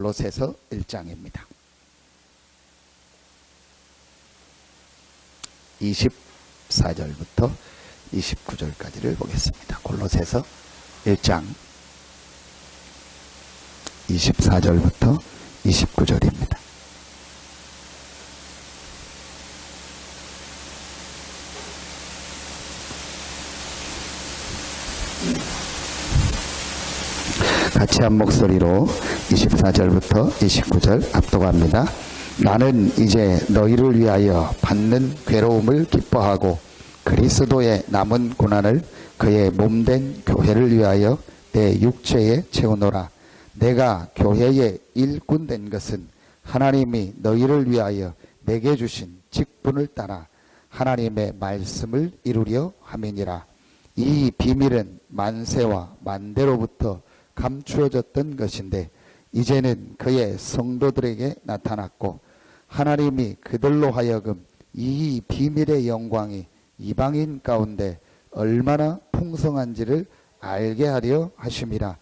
골로새서 1장입니다. 24절부터 29절까지를 보겠습니다. 골로새서 1장 24절부터 29절입니다. 같이 한 목소리로 24절부터 29절 압도합니다. 나는 이제 너희를 위하여 받는 괴로움을 기뻐하고 그리스도의 남은 고난을 그의 몸된 교회를 위하여 내 육체에 채우노라. 내가 교회의 일꾼 된 것은 하나님이 너희를 위하여 내게 주신 직분을 따라 하나님의 말씀을 이루려 함이니라. 이 비밀은 만세와 만대로부터 감추어졌던 것인데 이제는 그의 성도들에게 나타났고 하나님이 그들로 하여금 이 비밀의 영광이 이방인 가운데 얼마나 풍성한지를 알게 하려 하심이라.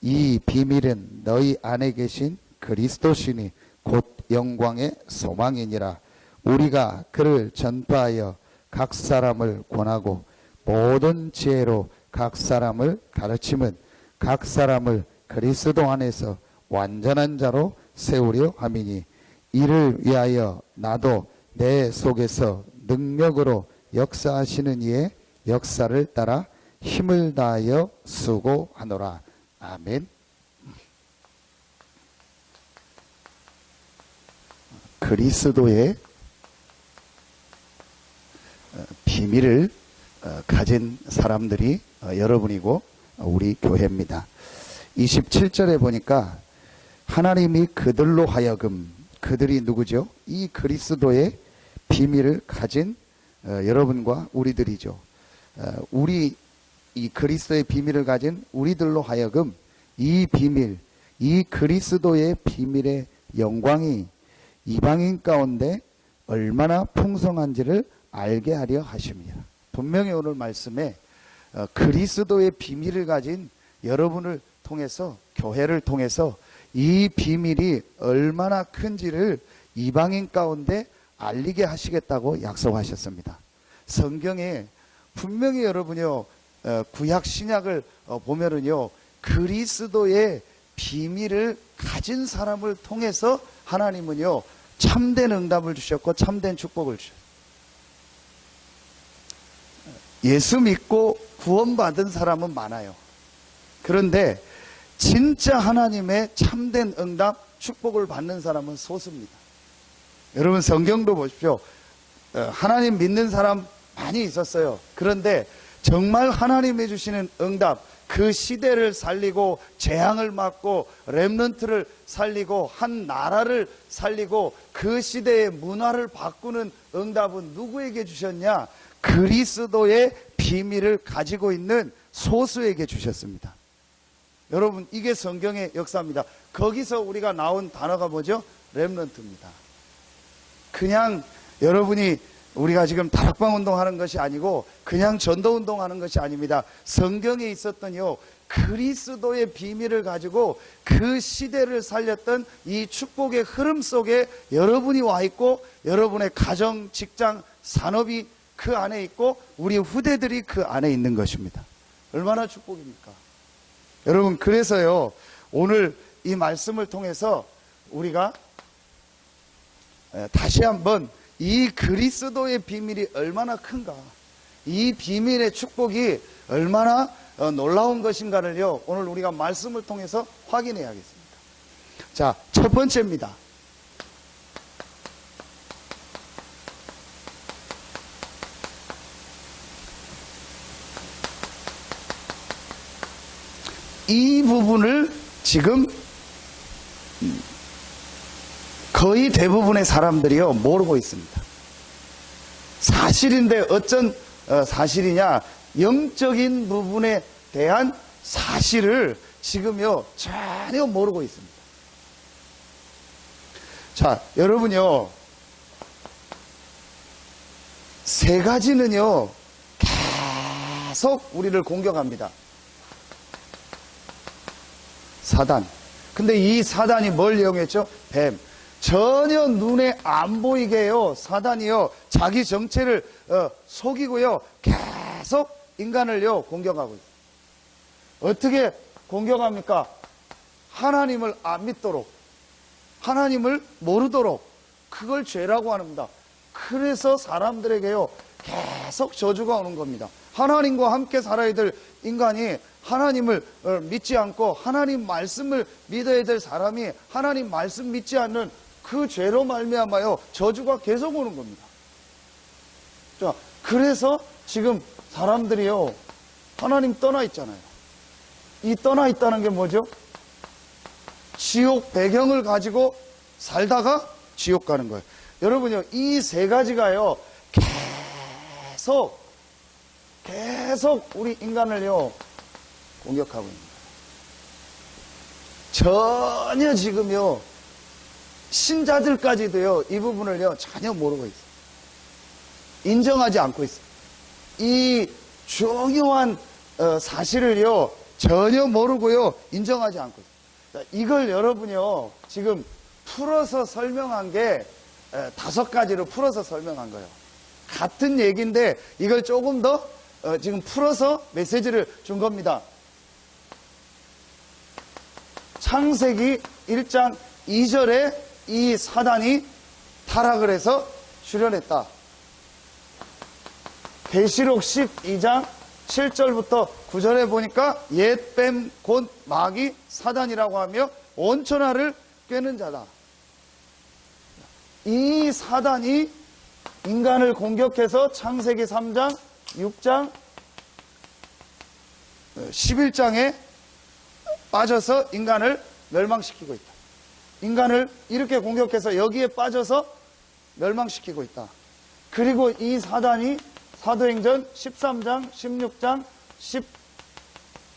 이 비밀은 너희 안에 계신 그리스도시니 곧 영광의 소망이니라. 우리가 그를 전파하여 각 사람을 권하고 모든 지혜로 각 사람을 가르침은 각 사람을 그리스도 안에서 완전한 자로 세우려 함이니 이를 위하여 나도 내 속에서 능력으로 역사하시는 이의 역사를 따라 힘을 다하여 수고하노라. 아멘. 그리스도의 비밀을 가진 사람들이 여러분이고 우리 교회입니다. 27절에 보니까 하나님이 그들로 하여금, 그들이 누구죠? 이 그리스도의 비밀을 가진 여러분과 우리들이죠. 우리 이 그리스도의 비밀을 가진 우리들로 하여금 이 비밀, 이 그리스도의 비밀의 영광이 이방인 가운데 얼마나 풍성한지를 알게 하려 하십니다. 분명히 오늘 말씀에 그리스도의 비밀을 가진 여러분을 통해서, 교회를 통해서 이 비밀이 얼마나 큰지를 이방인 가운데 알리게 하시겠다고 약속하셨습니다. 성경에 분명히 여러분요, 구약 신약을 보면은요, 그리스도의 비밀을 가진 사람을 통해서 하나님은요, 참된 응답을 주셨고 참된 축복을 주셨어요. 예수 믿고 구원받은 사람은 많아요. 그런데 진짜 하나님의 참된 응답, 축복을 받는 사람은 소수입니다. 여러분 성경도 보십시오. 하나님 믿는 사람 많이 있었어요. 그런데 정말 하나님이 주시는 응답, 그 시대를 살리고 재앙을 막고 렘넌트를 살리고 한 나라를 살리고 그 시대의 문화를 바꾸는 응답은 누구에게 주셨냐? 그리스도의 비밀을 가지고 있는 소수에게 주셨습니다. 여러분, 이게 성경의 역사입니다. 거기서 우리가 나온 단어가 뭐죠? 렘넌트입니다. 그냥 여러분이 우리가 지금 다락방 운동하는 것이 아니고 그냥 전도 운동하는 것이 아닙니다. 성경에 있었던요, 그리스도의 비밀을 가지고 그 시대를 살렸던 이 축복의 흐름 속에 여러분이 와 있고 여러분의 가정, 직장, 산업이 그 안에 있고 우리 후대들이 그 안에 있는 것입니다. 얼마나 축복입니까? 여러분, 그래서요, 오늘 이 말씀을 통해서 우리가 다시 한번 이 그리스도의 비밀이 얼마나 큰가, 이 비밀의 축복이 얼마나 놀라운 것인가를요, 오늘 우리가 말씀을 통해서 확인해야겠습니다. 자, 첫 번째입니다. 이 부분을 지금 거의 대부분의 사람들이요 모르고 있습니다. 사실인데 어쩐 사실이냐? 영적인 부분에 대한 사실을 지금요 전혀 모르고 있습니다. 자, 여러분요, 세 가지는요 계속 우리를 공격합니다. 사단, 근데 이 사단이 뭘 이용했죠? 뱀. 전혀 눈에 안 보이게요. 사단이요. 자기 정체를 속이고요. 계속 인간을요. 공격하고 있어요. 어떻게 공격합니까? 하나님을 안 믿도록, 하나님을 모르도록, 그걸 죄라고 합니다. 그래서 사람들에게요. 계속 저주가 오는 겁니다. 하나님과 함께 살아야 될 인간이 하나님을 믿지 않고 하나님 말씀을 믿어야 될 사람이 하나님 말씀 믿지 않는 그 죄로 말미암아요 저주가 계속 오는 겁니다. 자, 그래서 지금 사람들이요 하나님 떠나 있잖아요. 이 떠나 있다는 게 뭐죠? 지옥 배경을 가지고 살다가 지옥 가는 거예요. 여러분요, 이 세 가지가요 계속 우리 인간을요 공격하고 있는 거예요. 전혀 지금요 신자들까지도요 이 부분을요 전혀 모르고 있어요. 인정하지 않고 있어요. 이 중요한 사실을요 전혀 모르고요 인정하지 않고 있어요. 이걸 여러분요 지금 풀어서 설명한 게 5가지로 풀어서 설명한 거예요. 같은 얘기인데 이걸 조금 더 지금 풀어서 메시지를 준 겁니다. 창세기 1장 2절에 이 사단이 타락을 해서 출현했다. 계시록 12장 7절부터 9절에 보니까 옛 뱀 곧 마귀 사단이라고 하며 온 천하를 꿰는 자다. 이 사단이 인간을 공격해서 창세기 3장, 6장, 11장에 빠져서 인간을 멸망시키고 있다. 인간을 이렇게 공격해서 여기에 빠져서 멸망시키고 있다. 그리고 이 사단이 사도행전 13장, 16장,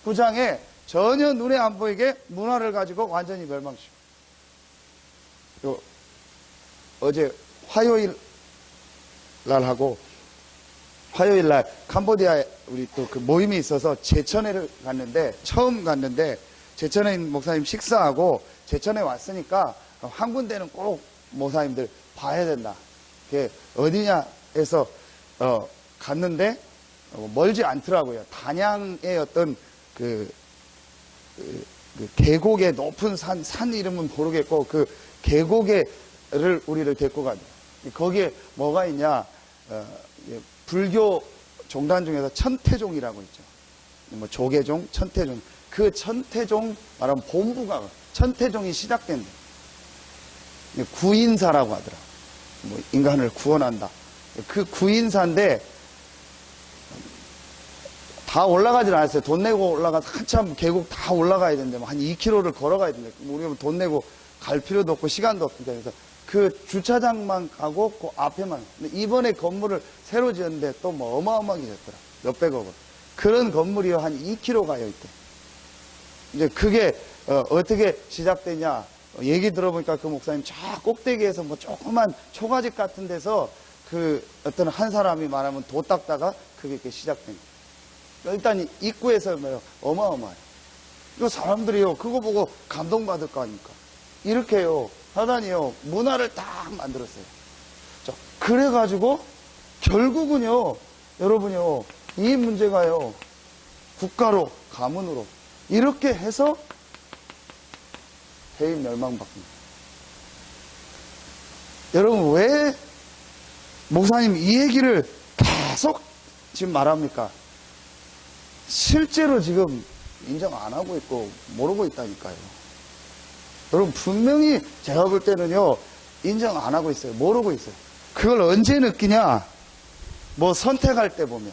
19장에 전혀 눈에 안 보이게 문화를 가지고 완전히 멸망시키고. 어제 화요일 날 하고 화요일 날 캄보디아에 우리 또 그 모임이 있어서 제천에를 갔는데 처음 갔는데 제천에 있는 목사님 식사하고 제천에 왔으니까 한 군데는 꼭 목사님들 봐야 된다. 그게 어디냐 해서 갔는데 멀지 않더라고요. 단양의 어떤 그 계곡의 높은 산 이름은 모르겠고 그 계곡에를 우리를 데리고 가죠. 거기에 뭐가 있냐? 불교 종단 중에서 천태종이라고 있죠. 뭐 조계종, 천태종. 그 천태종 말하면 본부가 천태종이 시작된다. 구인사라고 하더라. 뭐 인간을 구원한다. 그 구인사인데 다 올라가질 않았어요. 돈 내고 올라가서 한참 계곡 다 올라가야 되는데 한 2km를 걸어가야 되는데 우리는 돈 내고 갈 필요도 없고 시간도 없으니까 그래서 그 주차장만 가고 그 앞에만. 근데 이번에 건물을 새로 지었는데 또 뭐 어마어마하게 지었더라. 몇백억을. 그런 건물이요 한 2km 가요 이때. 이제 그게 어떻게 시작되냐 얘기 들어보니까 그 목사님 저 꼭대기에서 뭐 조그만 초가집 같은 데서 그 어떤 한 사람이 말하면 도 닦다가 그게 이렇게 시작된 거예요. 일단 입구에서 뭐 어마어마해요. 이거 사람들이요 그거 보고 감동받을 거 아닙니까? 이렇게요 사단이요 문화를 딱 만들었어요. 자, 그래가지고 결국은요 여러분요 이 문제가요 국가로 가문으로 이렇게 해서 대인 멸망받습니다. 여러분 왜 목사님 이 얘기를 계속 지금 말합니까? 실제로 지금 인정 안 하고 있고 모르고 있다니까요. 여러분 분명히 제가 볼 때는요 인정 안 하고 있어요. 모르고 있어요. 그걸 언제 느끼냐? 뭐 선택할 때 보면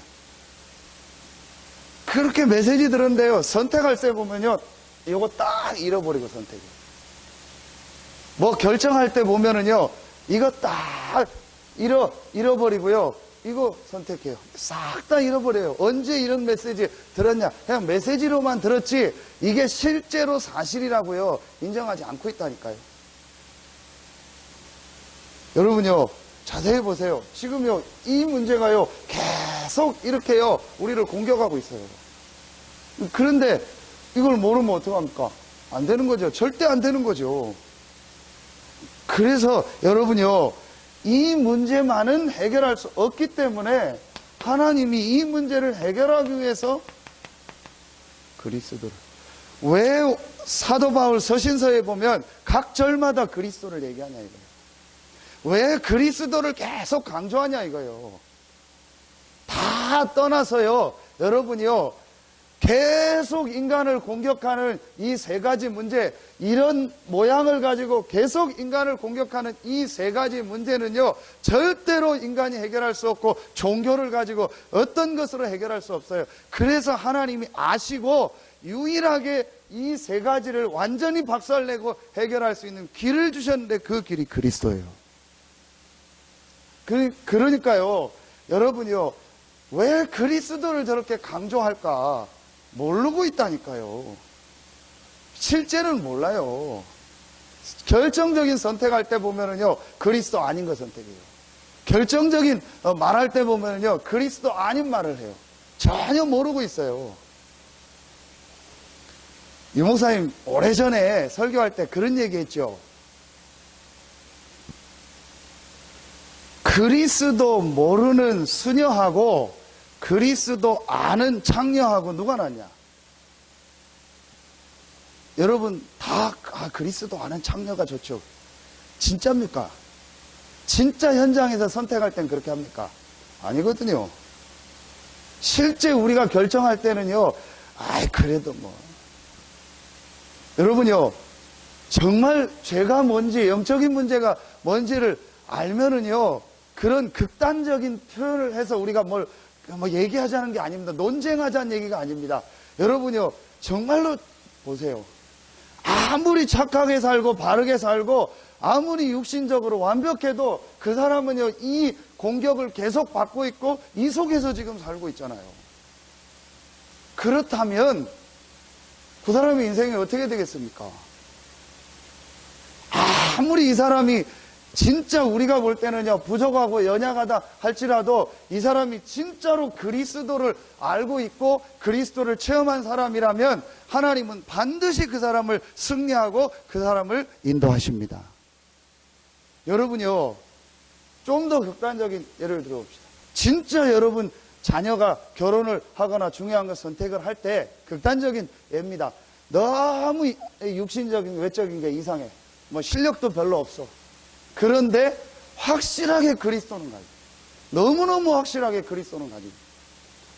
그렇게 메시지 들었는데요 선택할 때 보면요 이거 딱 잃어버리고 선택해. 뭐 결정할 때 보면은요 이거 딱 잃어버리고요 이거 선택해요. 싹 다 잃어버려요. 언제 이런 메시지 들었냐? 그냥 메시지로만 들었지 이게 실제로 사실이라고요 인정하지 않고 있다니까요. 여러분요 자세히 보세요. 지금요 이 문제가요 계속 이렇게요 우리를 공격하고 있어요. 그런데 이걸 모르면 어떡합니까? 안 되는 거죠. 절대 안 되는 거죠. 그래서 여러분요, 이 문제만은 해결할 수 없기 때문에 하나님이 이 문제를 해결하기 위해서 그리스도를, 왜 사도 바울 서신서에 보면 각 절마다 그리스도를 얘기하냐 이거예요. 왜 그리스도를 계속 강조하냐 이거예요. 다 떠나서요, 여러분이요, 계속 인간을 공격하는 이 세 가지 문제, 이런 모양을 가지고 계속 인간을 공격하는 이 세 가지 문제는요, 절대로 인간이 해결할 수 없고 종교를 가지고 어떤 것으로 해결할 수 없어요. 그래서 하나님이 아시고 유일하게 이 세 가지를 완전히 박살내고 해결할 수 있는 길을 주셨는데 그 길이 그리스도예요. 그러니까요, 여러분이요, 왜 그리스도를 저렇게 강조할까? 모르고 있다니까요. 실제는 몰라요. 결정적인 선택할 때 보면은요, 그리스도 아닌 거 선택해요. 결정적인 말할 때 보면은요, 그리스도 아닌 말을 해요. 전혀 모르고 있어요. 유 목사님 오래전에 설교할 때 그런 얘기 했죠. 그리스도 모르는 수녀하고 그리스도 아는 창녀하고 누가 낫냐? 여러분 다 그리스도 아는 창녀가 좋죠. 진짜입니까? 진짜 현장에서 선택할 땐 그렇게 합니까? 아니거든요. 실제 우리가 결정할 때는요, 그래도 뭐. 여러분요, 정말 죄가 뭔지, 영적인 문제가 뭔지를 알면은요, 그런 극단적인 표현을 해서 우리가 뭐 얘기하자는 게 아닙니다. 논쟁하자는 얘기가 아닙니다. 여러분요, 정말로 보세요. 아무리 착하게 살고 바르게 살고 아무리 육신적으로 완벽해도 그 사람은요, 이 공격을 계속 받고 있고 이 속에서 지금 살고 있잖아요. 그렇다면 그 사람의 인생이 어떻게 되겠습니까? 아무리 이 사람이 진짜 우리가 볼 때는요, 부족하고 연약하다 할지라도 이 사람이 진짜로 그리스도를 알고 있고 그리스도를 체험한 사람이라면 하나님은 반드시 그 사람을 승리하고 그 사람을 인도하십니다. 여러분요, 좀 더 극단적인 예를 들어봅시다. 진짜 여러분 자녀가 결혼을 하거나 중요한 것 선택을 할 때 극단적인 예입니다. 너무 육신적인 외적인 게 이상해. 뭐 실력도 별로 없어. 그런데 확실하게 그리스도는 가지고, 너무너무 확실하게 그리스도는 가지고,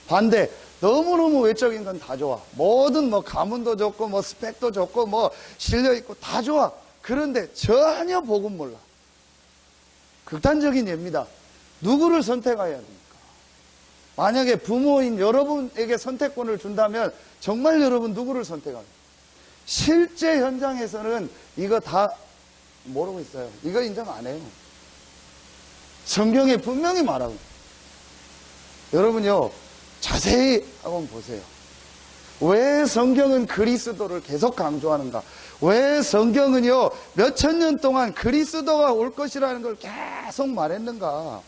반대 너무너무 외적인 건 다 좋아. 뭐든 뭐 가문도 좋고 뭐 스펙도 좋고 뭐 실력 있고 다 좋아. 그런데 전혀 복음 몰라. 극단적인 예입니다. 누구를 선택해야 됩니까? 만약에 부모인 여러분에게 선택권을 준다면 정말 여러분 누구를 선택합니까? 실제 현장에서는 이거 다 모르고 있어요. 이거 인정 안 해요. 성경에 분명히 말하고. 여러분요, 자세히 한번 보세요. 왜 성경은 그리스도를 계속 강조하는가? 왜 성경은요, 몇천 년 동안 그리스도가 올 것이라는 걸 계속 말했는가?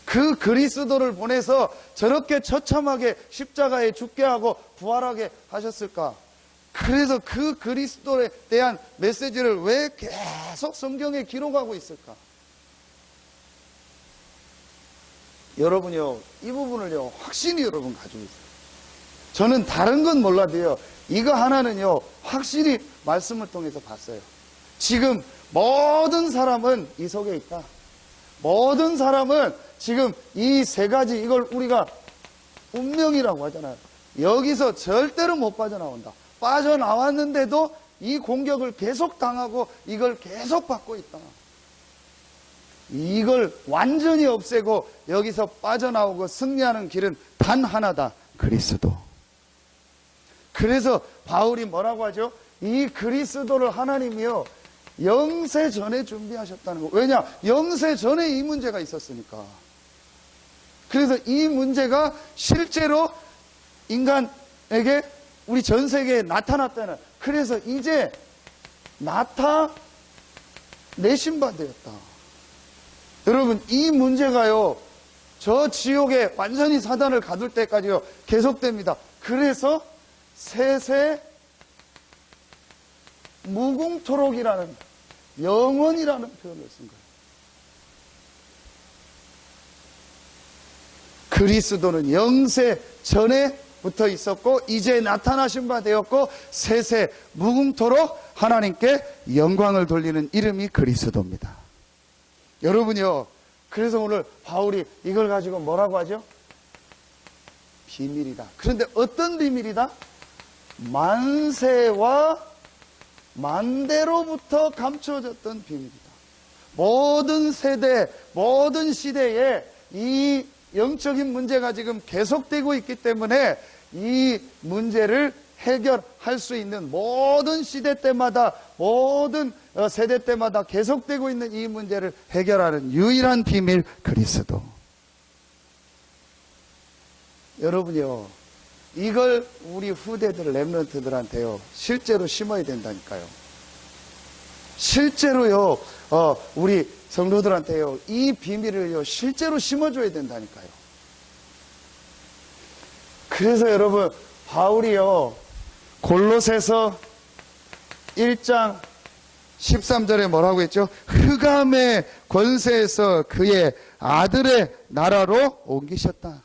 그 그리스도를 보내서 저렇게 처참하게 십자가에 죽게 하고 부활하게 하셨을까? 그래서 그 그리스도에 대한 메시지를 왜 계속 성경에 기록하고 있을까? 여러분요, 이 부분을요, 확신이 여러분 가지고 있어요. 저는 다른 건 몰라도요, 이거 하나는요, 확실히 말씀을 통해서 봤어요. 지금 모든 사람은 이 속에 있다. 모든 사람은 지금 이 세 가지, 이걸 우리가 운명이라고 하잖아요. 여기서 절대로 못 빠져나온다. 빠져나왔는데도 이 공격을 계속 당하고 이걸 계속 받고 있다. 이걸 완전히 없애고 여기서 빠져나오고 승리하는 길은 단 하나다. 그리스도. 그래서 바울이 뭐라고 하죠? 이 그리스도를 하나님이요, 영세 전에 준비하셨다는 거. 왜냐? 영세 전에 이 문제가 있었으니까. 그래서 이 문제가 실제로 인간에게 우리 전 세계에 나타났다는, 그래서 이제 나타내신 바 되었다. 여러분, 이 문제가요, 저 지옥에 완전히 사단을 가둘 때까지요 계속됩니다. 그래서 세세 무궁토록이라는, 영원이라는 표현을 쓴 거예요. 그리스도는 영세 전에 붙어 있었고 이제 나타나신 바 되었고 세세 무궁토록 하나님께 영광을 돌리는 이름이 그리스도입니다. 여러분요, 그래서 오늘 바울이 이걸 가지고 뭐라고 하죠? 비밀이다. 그런데 어떤 비밀이다? 만세와 만대로부터 감춰졌던 비밀이다. 모든 세대, 모든 시대에 이 영적인 문제가 지금 계속되고 있기 때문에 이 문제를 해결할 수 있는, 모든 시대 때마다, 모든 세대 때마다 계속되고 있는 이 문제를 해결하는 유일한 비밀, 그리스도. 여러분요, 이걸 우리 후대들, 렘넌트들한테요 실제로 심어야 된다니까요. 실제로요, 우리 성도들한테요 이 비밀을요 실제로 심어줘야 된다니까요. 그래서 여러분, 바울이요 골로새서 1장 13절에 뭐라고 했죠? 흑암의 권세에서 그의 아들의 나라로 옮기셨다.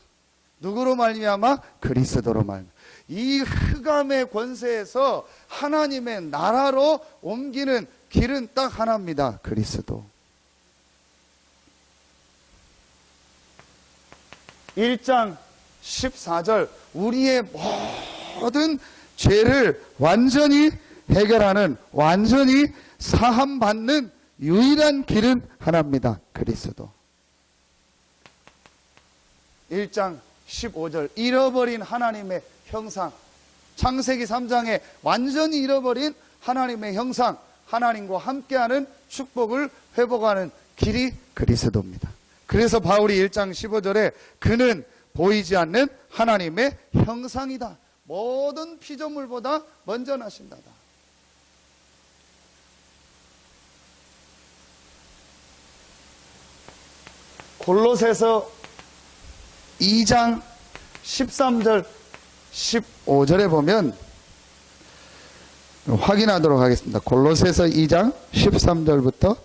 누구로 말미암아? 그리스도로 말미암아. 이 흑암의 권세에서 하나님의 나라로 옮기는 길은 딱 하나입니다. 그리스도. 1장 14절, 우리의 모든 죄를 완전히 해결하는, 완전히 사함받는 유일한 길은 하나입니다. 그리스도. 1장 15절, 잃어버린 하나님의 형상. 창세기 3장에 완전히 잃어버린 하나님의 형상, 하나님과 함께하는 축복을 회복하는 길이 그리스도입니다. 그래서 바울이 1장 15절에 그는 보이지 않는 하나님의 형상이다. 모든 피조물보다 먼저 나신다다. 골로새서 2장 13절 15절에 보면 확인하도록 하겠습니다. 골로새서 2장 13절부터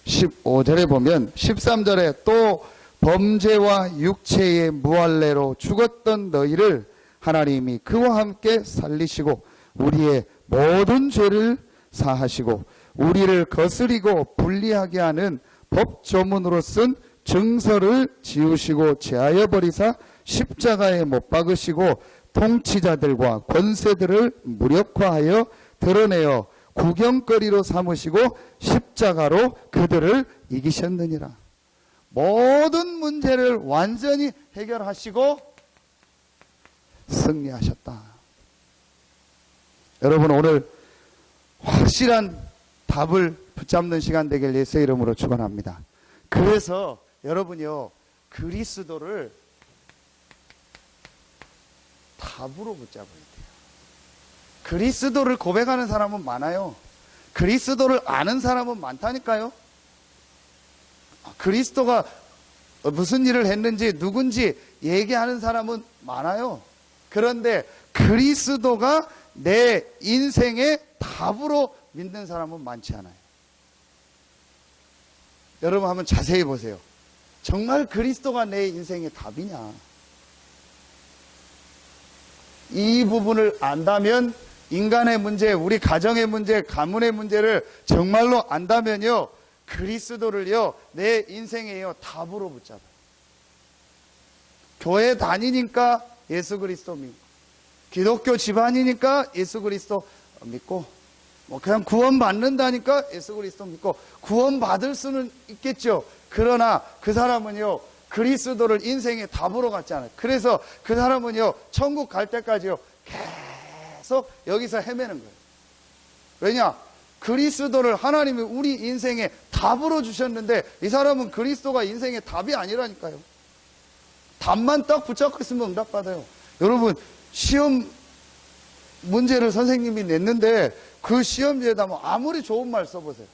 15절에 보면 13절에 또 범죄와 육체의 무할례로 죽었던 너희를 하나님이 그와 함께 살리시고 우리의 모든 죄를 사하시고 우리를 거스리고 불리하게 하는 법조문으로 쓴 증서를 지우시고 제하여 버리사 십자가에 못 박으시고 통치자들과 권세들을 무력화하여 드러내어 구경거리로 삼으시고 십자가로 그들을 이기셨느니라. 모든 문제를 완전히 해결하시고 승리하셨다. 여러분, 오늘 확실한 답을 붙잡는 시간 되길 예수의 이름으로 축원합니다. 그래서 여러분요, 그리스도를 답으로 붙잡아야 돼요. 그리스도를 고백하는 사람은 많아요. 그리스도를 아는 사람은 많다니까요. 그리스도가 무슨 일을 했는지 누군지 얘기하는 사람은 많아요. 그런데 그리스도가 내 인생의 답으로 믿는 사람은 많지 않아요. 여러분 한번 자세히 보세요. 정말 그리스도가 내 인생의 답이냐? 이 부분을 안다면 인간의 문제, 우리 가정의 문제, 가문의 문제를 정말로 안다면요, 그리스도를요 내 인생에요 답으로 붙잡아요. 교회 다니니까 예수 그리스도 믿고, 기독교 집안이니까 예수 그리스도 믿고, 뭐 그냥 구원 받는다니까 예수 그리스도 믿고, 구원 받을 수는 있겠죠. 그러나 그 사람은요 그리스도를 인생의 답으로 갖지 않아요. 그래서 그 사람은요 천국 갈 때까지요 계속 여기서 헤매는 거예요. 왜냐? 그리스도를 하나님이 우리 인생의 답으로 주셨는데 이 사람은 그리스도가 인생의 답이 아니라니까요. 답만 딱 붙잡고 있으면 응답받아요. 여러분, 시험 문제를 선생님이 냈는데 그 시험지에다 뭐 아무리 좋은 말 써보세요.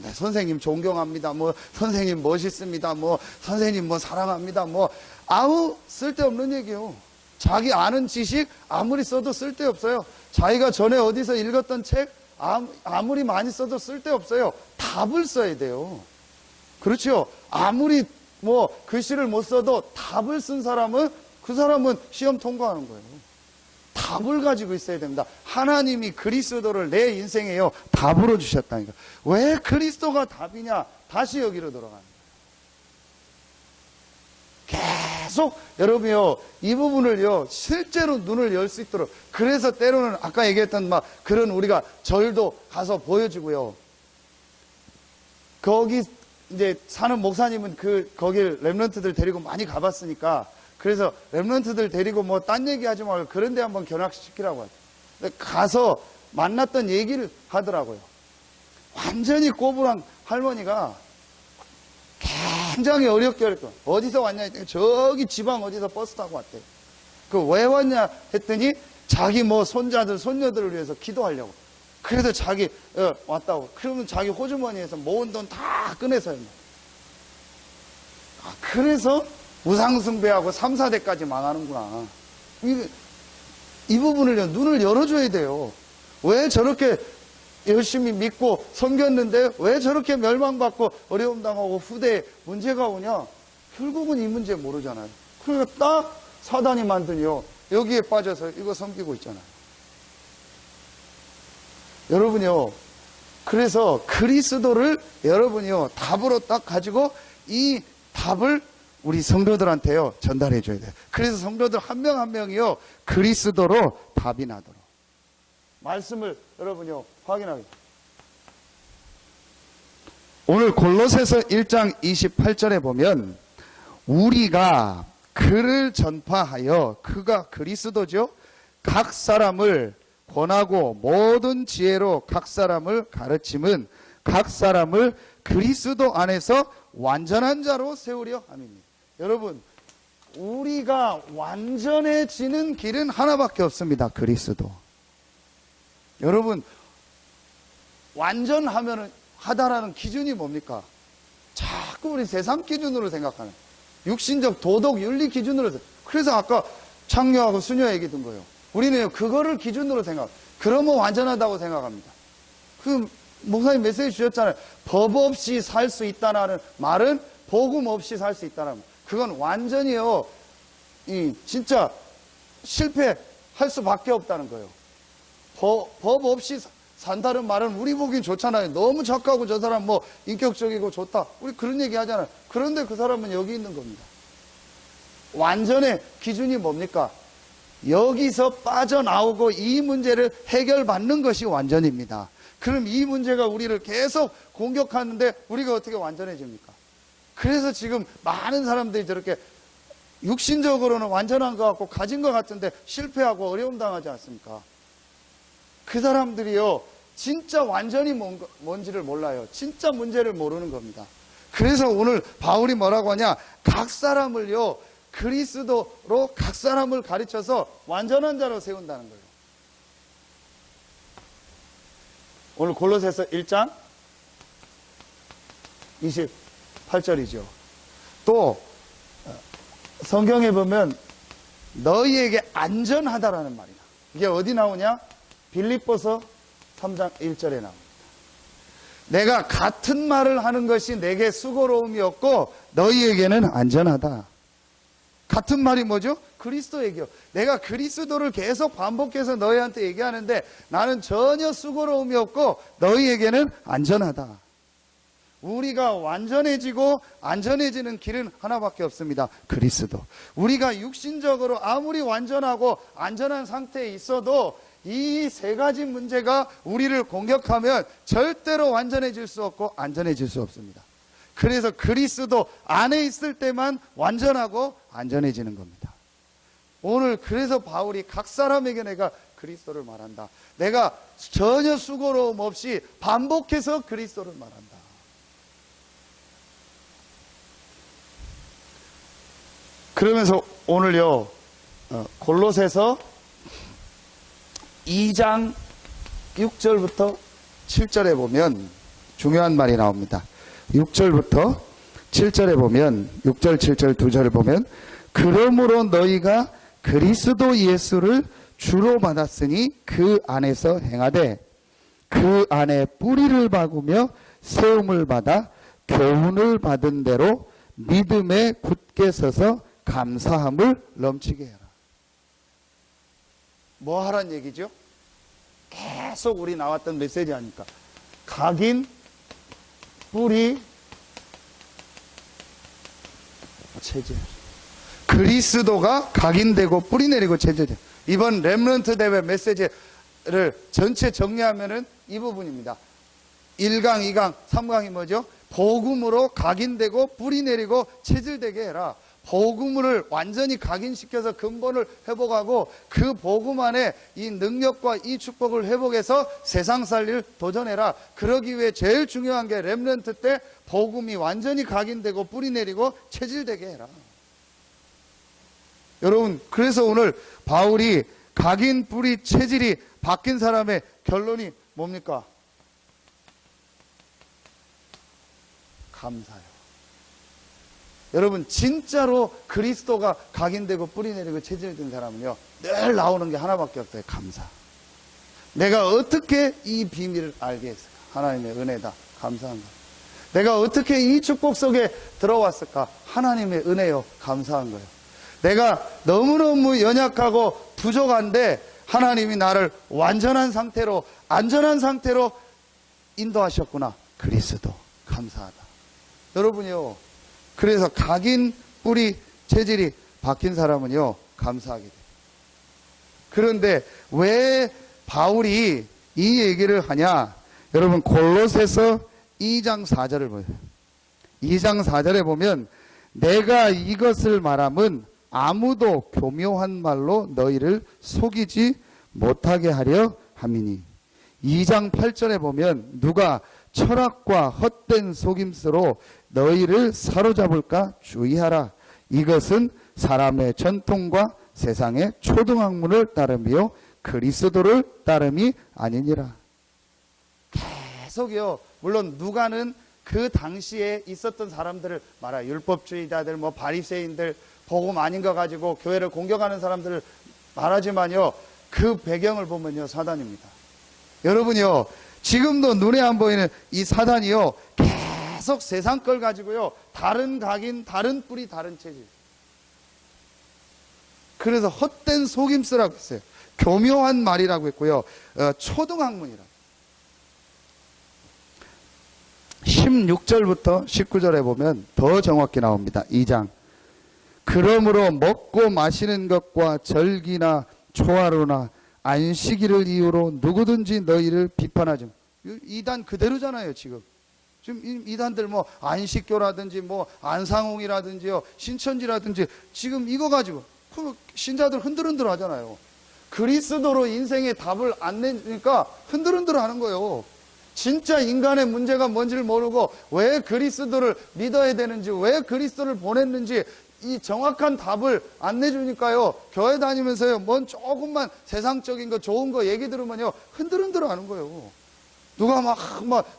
네, 선생님 존경합니다. 뭐 선생님 멋있습니다. 뭐 선생님 뭐 사랑합니다. 뭐 아무 쓸데없는 얘기요. 자기 아는 지식 아무리 써도 쓸데없어요. 자기가 전에 어디서 읽었던 책 아무리 많이 써도 쓸데없어요. 답을 써야 돼요. 그렇죠? 아무리 글씨를 못 써도 답을 쓴 사람은 그 사람은 시험 통과하는 거예요. 답을 가지고 있어야 됩니다. 하나님이 그리스도를 내 인생에요 답으로 주셨다니까. 왜 그리스도가 답이냐? 다시 여기로 돌아가는 거예요. 계속 여러분요 이 부분을요 실제로 눈을 열 수 있도록. 그래서 때로는 아까 얘기했던 그런 우리가 절도 가서 보여주고요. 거기 이제 사는 목사님은 거길 렘넌트들 데리고 많이 가봤으니까, 그래서 렘넌트들 데리고 딴 얘기 하지 말고 그런 데 한번 견학시키라고 하죠. 근데 가서 만났던 얘기를 하더라고요. 완전히 꼬부랑 할머니가 굉장히 어렵게 어디서 왔냐 했더니 저기 지방 어디서 버스 타고 왔대. 왜 왔냐 했더니 자기 손자들 손녀들을 위해서 기도하려고. 그래서 자기 왔다고. 그러면 자기 호주머니에서 모은 돈 다 꺼내서요. 그래서 우상숭배하고 3, 4대까지 망하는구나. 이 부분을 눈을 열어줘야 돼요. 왜 저렇게 열심히 믿고 섬겼는데 왜 저렇게 멸망받고 어려움 당하고 후대에 문제가 오냐? 결국은 이 문제 모르잖아요. 그러니까 딱 사단이 만드니요 여기에 빠져서 이거 섬기고 있잖아요. 여러분요, 그래서 그리스도를 여러분이요 답으로 딱 가지고 이 답을 우리 성도들한테요 전달해 줘야 돼요. 그래서 성도들 한 명 한 명이요 그리스도로 답이 나도록 말씀을 여러분요 확인하게. 오늘 골로새서 1장 28절에 보면 우리가 그를 전파하여, 그가 그리스도죠, 각 사람을 권하고 모든 지혜로 각 사람을 가르침은 각 사람을 그리스도 안에서 완전한 자로 세우려 함입니다. 여러분, 우리가 완전해지는 길은 하나밖에 없습니다. 그리스도. 여러분, 하다라는 기준이 뭡니까? 자꾸 우리 세상 기준으로 생각하는, 육신적 도덕 윤리 기준으로. 그래서 아까 창녀하고 수녀 얘기 든 거예요. 우리는 그거를 기준으로 그러면 완전하다고 생각합니다. 목사님 메시지 주셨잖아요. 법 없이 살 수 있다는 말은 복음 없이 살 수 있다는 말. 그건 완전히요 진짜 실패할 수밖에 없다는 거예요. 법 없이 산다는 말은 우리 보기엔 좋잖아요. 너무 착하고 저 사람 인격적이고 좋다, 우리 그런 얘기 하잖아요. 그런데 그 사람은 여기 있는 겁니다. 완전의 기준이 뭡니까? 여기서 빠져나오고 이 문제를 해결받는 것이 완전입니다. 그럼 이 문제가 우리를 계속 공격하는데 우리가 어떻게 완전해집니까? 그래서 지금 많은 사람들이 저렇게 육신적으로는 완전한 것 같고 가진 것 같은데 실패하고 어려움 당하지 않습니까? 그 사람들이요 진짜 완전히 뭔지를 몰라요. 진짜 문제를 모르는 겁니다. 그래서 오늘 바울이 뭐라고 하냐? 각 사람을요 그리스도로 각 사람을 가르쳐서 완전한 자로 세운다는 거예요. 오늘 골로새서 1장 28절이죠. 또 성경에 보면 너희에게 안전하다라는 말이다. 이게 어디 나오냐? 빌립보서 3장 1절에 나옵니다. 내가 같은 말을 하는 것이 내게 수고로움이 없고 너희에게는 안전하다. 같은 말이 뭐죠? 그리스도 얘기요. 내가 그리스도를 계속 반복해서 너희한테 얘기하는데 나는 전혀 수고로움이 없고 너희에게는 안전하다. 우리가 완전해지고 안전해지는 길은 하나밖에 없습니다. 그리스도. 우리가 육신적으로 아무리 완전하고 안전한 상태에 있어도 이 세 가지 문제가 우리를 공격하면 절대로 완전해질 수 없고 안전해질 수 없습니다. 그래서 그리스도 안에 있을 때만 완전하고 안전해지는 겁니다. 오늘 그래서 바울이 각 사람에게 내가 그리스도를 말한다. 내가 전혀 수고로움 없이 반복해서 그리스도를 말한다. 그러면서 오늘요 골로새서 2장 6절부터 7절에 보면 중요한 말이 나옵니다. 6절부터 7절에 보면 6절 7절 두 절을 보면 그러므로 너희가 그리스도 예수를 주로 받았으니 그 안에서 행하되 그 안에 뿌리를 박으며 세움을 받아 교훈을 받은 대로 믿음에 굳게 서서 감사함을 넘치게 해라. 뭐 하란 얘기죠? 계속 우리 나왔던 메시지 하니까 각인, 뿌리, 체질. 그리스도가 각인되고 뿌리 내리고 체질돼. 이번 렘넌트 대회 메시지를 전체 정리하면은 이 부분입니다. 1강, 2강, 3강이 뭐죠? 복음으로 각인되고 뿌리 내리고 체질되게 해라. 복음을 완전히 각인시켜서 근본을 회복하고 그 복음 안에 이 능력과 이 축복을 회복해서 세상 살릴 도전해라. 그러기 위해 제일 중요한 게 렘넌트 때 복음이 완전히 각인되고 뿌리 내리고 체질되게 해라. 여러분, 그래서 오늘 바울이 각인, 뿌리, 체질이 바뀐 사람의 결론이 뭡니까? 감사요. 여러분, 진짜로 그리스도가 각인되고 뿌리 내리고 체질된 사람은요, 늘 나오는 게 하나밖에 없어요. 감사. 내가 어떻게 이 비밀을 알게 했을까? 하나님의 은혜다. 감사한 것. 내가 어떻게 이 축복 속에 들어왔을까? 하나님의 은혜요. 감사한 거예요. 내가 너무너무 연약하고 부족한데 하나님이 나를 완전한 상태로, 안전한 상태로 인도하셨구나. 그리스도. 감사하다. 여러분이요, 그래서 각인, 뿌리, 체질이 바뀐 사람은요, 감사하게 돼요. 그런데 왜 바울이 이 얘기를 하냐? 여러분, 골로새서 2장 4절을 보세요. 2장 4절에 보면 내가 이것을 말함은 아무도 교묘한 말로 너희를 속이지 못하게 하려 함이니. 2장 8절에 보면 누가 철학과 헛된 속임수로 너희를 사로잡을까 주의하라. 이것은 사람의 전통과 세상의 초등학문을 따름이요 그리스도를 따름이 아니니라. 계속요. 물론 누가는 그 당시에 있었던 사람들을 말하, 율법주의자들, 뭐 바리새인들, 복음 아닌 거 가지고 교회를 공격하는 사람들을 말하지만요, 그 배경을 보면요, 사단입니다. 여러분요, 지금도 눈에 안 보이는 이 사단이요, 계속 세상 걸 가지고요, 다른 각인, 다른 뿌리, 다른 체질. 그래서 헛된 속임수라고 했어요. 교묘한 말이라고 했고요, 초등학문이라고. 16절부터 19절에 보면 더 정확히 나옵니다. 2장. 그러므로 먹고 마시는 것과 절기나 초하루나 안식일을 이유로 누구든지 너희를 비판하지. 이단 그대로잖아요, 지금. 지금 이단들 뭐 안식교라든지 뭐 안상홍이라든지요, 신천지라든지 지금 이거 가지고 그 신자들 흔들흔들 하잖아요. 그리스도로 인생의 답을 안 내니까 흔들흔들 하는 거예요. 진짜 인간의 문제가 뭔지를 모르고 왜 그리스도를 믿어야 되는지, 왜 그리스도를 보냈는지 이 정확한 답을 안 내주니까요, 교회 다니면서요, 뭔 조금만 세상적인 거 좋은 거 얘기 들으면요 흔들흔들 하는 거예요. 누가 막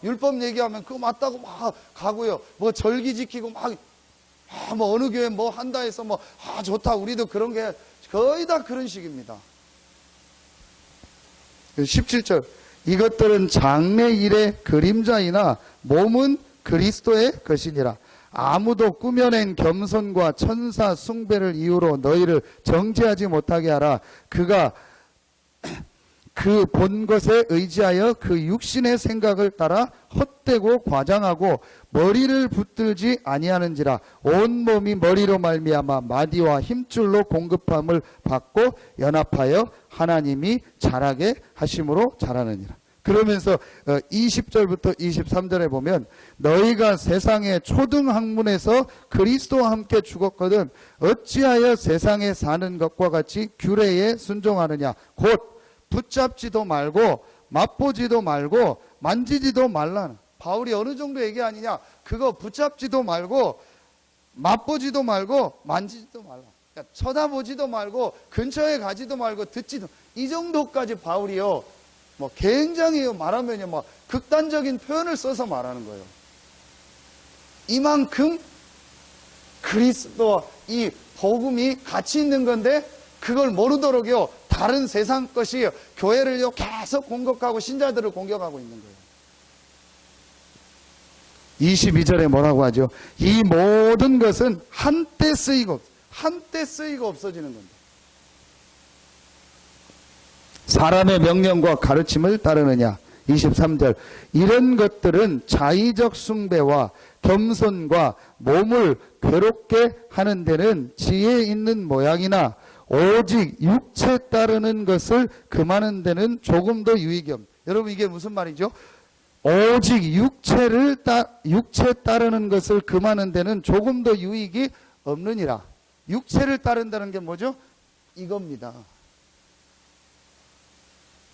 율법 얘기하면 그거 맞다고 막 가고요, 뭐 절기 지키고 뭐 어느 교회 뭐 한다 해서 뭐 좋다 우리도 그런 게 거의 다 그런 식입니다. 17절. 이것들은 장래일의 그림자이나 몸은 그리스도의 것이니라. 아무도 꾸며낸 겸손과 천사 숭배를 이유로 너희를 정죄하지 못하게 하라. 그가 그 본 것에 의지하여 그 육신의 생각을 따라 헛되고 과장하고 머리를 붙들지 아니하는지라. 온 몸이 머리로 말미암아 마디와 힘줄로 공급함을 받고 연합하여 하나님이 자라게 하심으로 자라느니라. 그러면서 20절부터 23절에 보면 너희가 세상의 초등학문에서 그리스도와 함께 죽었거든 어찌하여 세상에 사는 것과 같이 규례에 순종하느냐. 곧 붙잡지도 말고 맛보지도 말고 만지지도 말라. 바울이 어느 정도 얘기 아니냐. 그거 붙잡지도 말고 맛보지도 말고 만지지도 말라. 그러니까 쳐다보지도 말고 근처에 가지도 말고 듣지도, 이 정도까지 바울이요 뭐 굉장히 말하면요 뭐 극단적인 표현을 써서 말하는 거예요. 이만큼 그리스도와 이 복음이 같이 있는 건데 그걸 모르도록요 다른 세상 것이 교회를요 계속 공격하고 신자들을 공격하고 있는 거예요. 22절에 뭐라고 하죠? 이 모든 것은 한때 쓰이고 없어지는 겁니다. 사람의 명령과 가르침을 따르느냐? 23절. 이런 것들은 자의적 숭배와 겸손과 몸을 괴롭게 하는 데는 지혜 있는 모양이나 오직 육체 따르는 것을 금하는 데는 조금 더 유익이 없다. 여러분 이게 무슨 말이죠? 오직 육체 따르는 것을 금하는 데는 조금 더 유익이 없느니라. 육체를 따른다는 게 뭐죠? 이겁니다.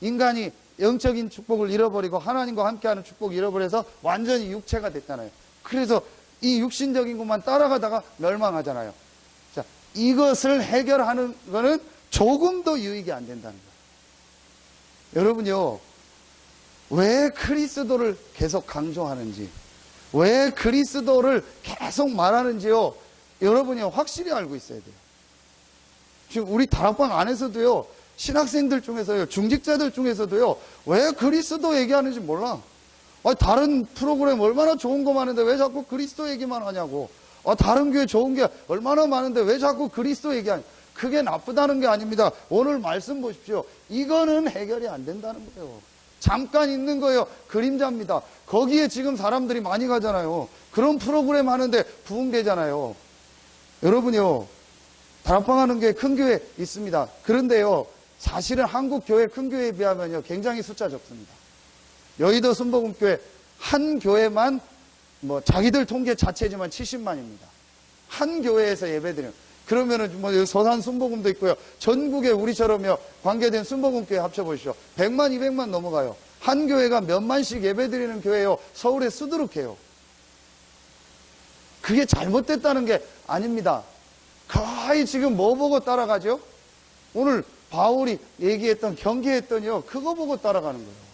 인간이 영적인 축복을 잃어버리고 하나님과 함께하는 축복을 잃어버려서 완전히 육체가 됐잖아요. 그래서 이 육신적인 것만 따라가다가 멸망하잖아요. 자, 이것을 해결하는 거는 조금 더 유익이 안 된다는 거예요. 여러분요, 왜 그리스도를 계속 강조하는지, 왜 그리스도를 계속 말하는지요, 여러분이 확실히 알고 있어야 돼요. 지금 우리 다락방 안에서도요, 신학생들 중에서요, 중직자들 중에서도요, 왜 그리스도 얘기하는지 몰라. 다른 프로그램 얼마나 좋은 거 많은데 왜 자꾸 그리스도 얘기만 하냐고. 다른 교회 좋은 게 얼마나 많은데 왜 자꾸 그리스도 얘기하냐. 그게 나쁘다는 게 아닙니다. 오늘 말씀 보십시오. 이거는 해결이 안 된다는 거예요. 잠깐 있는 거예요. 그림자입니다. 거기에 지금 사람들이 많이 가잖아요. 그런 프로그램 하는데 부흥되잖아요. 여러분요, 다락방 하는 게 큰 교회 있습니다. 그런데요, 사실은 한국 교회 큰 교회에 비하면요 굉장히 숫자 적습니다. 여의도 순복음교회 한 교회만 자기들 통계 자체지만 70만입니다. 한 교회에서 예배드리는. 그러면은 서산 순복음도 있고요. 전국에 우리처럼요 관계된 순복음교회 합쳐보시죠. 100만, 200만 넘어가요. 한 교회가 몇만씩 예배드리는 교회요. 서울에 수두룩해요. 그게 잘못됐다는 게 아닙니다. 거의 지금 뭐 보고 따라가죠? 오늘 바울이 얘기했던 경계했더니요 그거 보고 따라가는 거예요.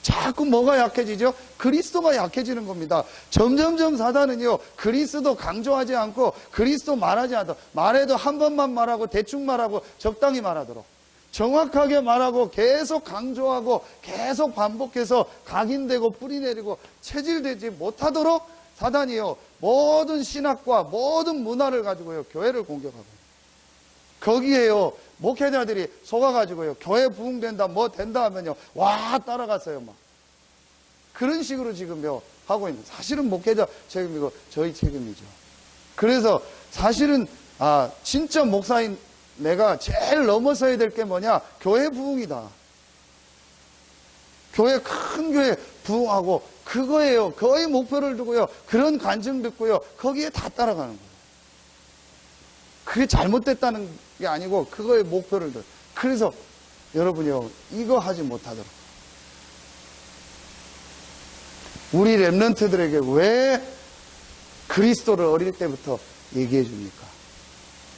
자꾸 뭐가 약해지죠? 그리스도가 약해지는 겁니다. 점점점 사단은요 그리스도 강조하지 않고 그리스도 말하지 않도록, 말해도 한 번만 말하고 대충 말하고 적당히 말하도록, 정확하게 말하고 계속 강조하고 계속 반복해서 각인되고 뿌리내리고 체질되지 못하도록 사단이요 모든 신학과 모든 문화를 가지고요 교회를 공격하고, 거기에요 목회자들이 속아가지고요 교회 부흥된다 뭐 된다 하면요 와 따라갔어요. 막 그런 식으로 지금요 하고 있는, 사실은 목회자 책임이고 저희 책임이죠. 그래서 사실은 진짜 목사인 내가 제일 넘어서야 될 게 뭐냐, 교회 부흥이다. 큰 교회 부흥하고 그거예요. 거의 목표를 두고요 그런 간증 듣고요 거기에 다 따라가는 거예요. 그게 잘못됐다는 게 아니고 그거에 목표를 둬요. 그래서 여러분이요 이거 하지 못하도록, 우리 렘넌트들에게 왜 그리스도를 어릴 때부터 얘기해 줍니까?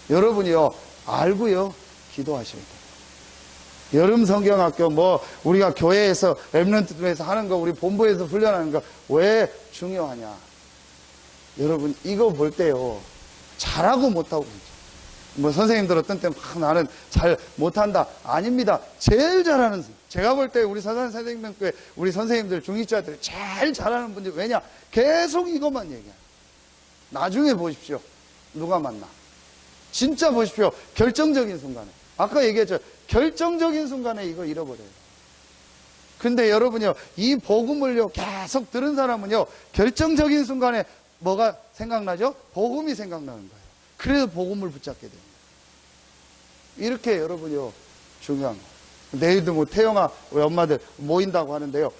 여러분이요 알고요 기도하셔야 돼요. 여름 성경학교 우리가 교회에서 렘넌트들에서 하는 거, 우리 본부에서 훈련하는 거 왜 중요하냐? 여러분 이거 볼 때요 잘하고 못하고 선생님들 어떤 때 나는 잘 못한다. 아닙니다. 제일 잘하는, 제가 볼 때 우리 서산 선생님교회 우리 선생님들 중직자들 제일 잘하는 분들, 왜냐 계속 이것만 얘기해요. 나중에 보십시오 누가 만나. 진짜 보십시오 결정적인 순간에, 아까 얘기했죠 결정적인 순간에 이거 잃어버려요. 근데 여러분요 이 복음을요 계속 들은 사람은요 결정적인 순간에 뭐가 생각나죠? 복음이 생각나는 거예요. 그래서 복음을 붙잡게 됩니다. 이렇게 여러분이요 중요한 거예요. 내일도 태영아 우리 엄마들 모인다고 하는데요,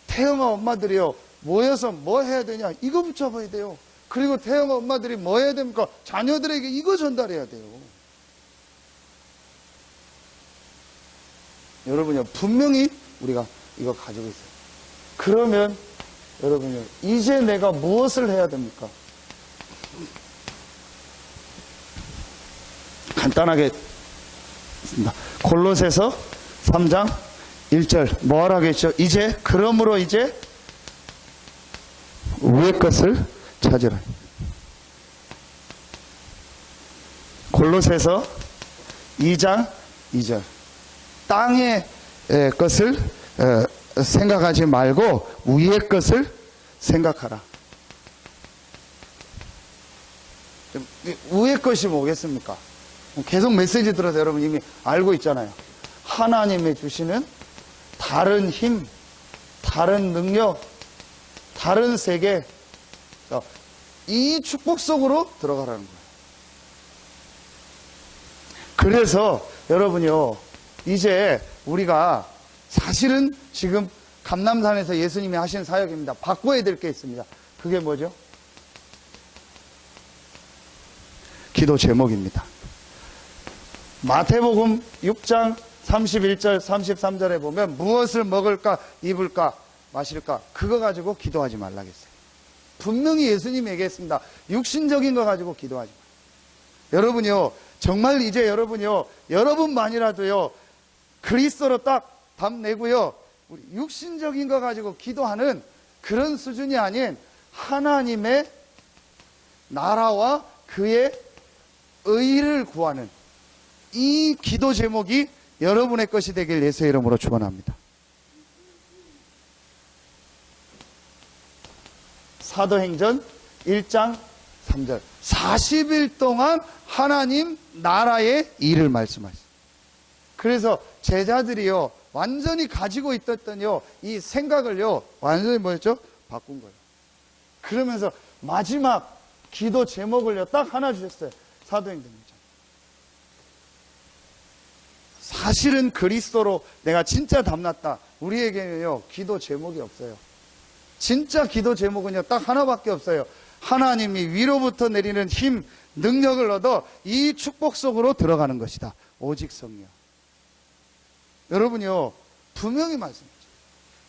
태영아 엄마들이요 모여서 뭐 해야 되냐, 이거 붙잡아야 돼요. 그리고 태영아 엄마들이 뭐 해야 됩니까? 자녀들에게 이거 전달해야 돼요. 여러분이요 분명히 우리가 이거 가지고 있어요. 그러면 여러분이요 이제 내가 무엇을 해야 됩니까? 간단하게 골로새서 3장 1절 뭐하라 하겠죠? 이제 그러므로 이제 위의 것을 찾으라. 골로새서 2장 2절. 땅의 것을 생각하지 말고 위의 것을 생각하라. 위의 것이 뭐겠습니까? 계속 메시지 들어서 여러분 이미 알고 있잖아요. 하나님의 주시는 다른 힘, 다른 능력, 다른 세계, 이 축복 속으로 들어가라는 거예요. 그래서 여러분요, 이제 우리가 사실은 지금 감남산에서 예수님이 하신 사역입니다. 바꿔야 될 게 있습니다. 그게 뭐죠? 기도 제목입니다. 마태복음 6장 31절 33절에 보면 무엇을 먹을까 입을까 마실까 그거 가지고 기도하지 말라겠어요. 분명히 예수님이 얘기했습니다. 육신적인 거 가지고 기도하지 마. 여러분요, 정말 이제 여러분요, 여러분만이라도요, 그리스도로 딱 답 내고요, 우리 육신적인 거 가지고 기도하는 그런 수준이 아닌 하나님의 나라와 그의 의를 구하는 이 기도 제목이 여러분의 것이 되길 예수의 이름으로 축원합니다. 사도행전 1장 3절 40일 동안 하나님 나라의 일을 말씀하셨어요. 그래서 제자들이요 완전히 가지고 있었던요 이 생각을요 완전히 뭐였죠? 바꾼 거예요. 그러면서 마지막 기도 제목을요 딱 하나 주셨어요. 사도행전 1장. 사실은 그리스도로 내가 진짜 담났다. 우리에게는요 기도 제목이 없어요. 진짜 기도 제목은요 딱 하나밖에 없어요. 하나님이 위로부터 내리는 힘, 능력을 얻어 이 축복 속으로 들어가는 것이다. 오직 성령. 여러분요 분명히 말씀하죠.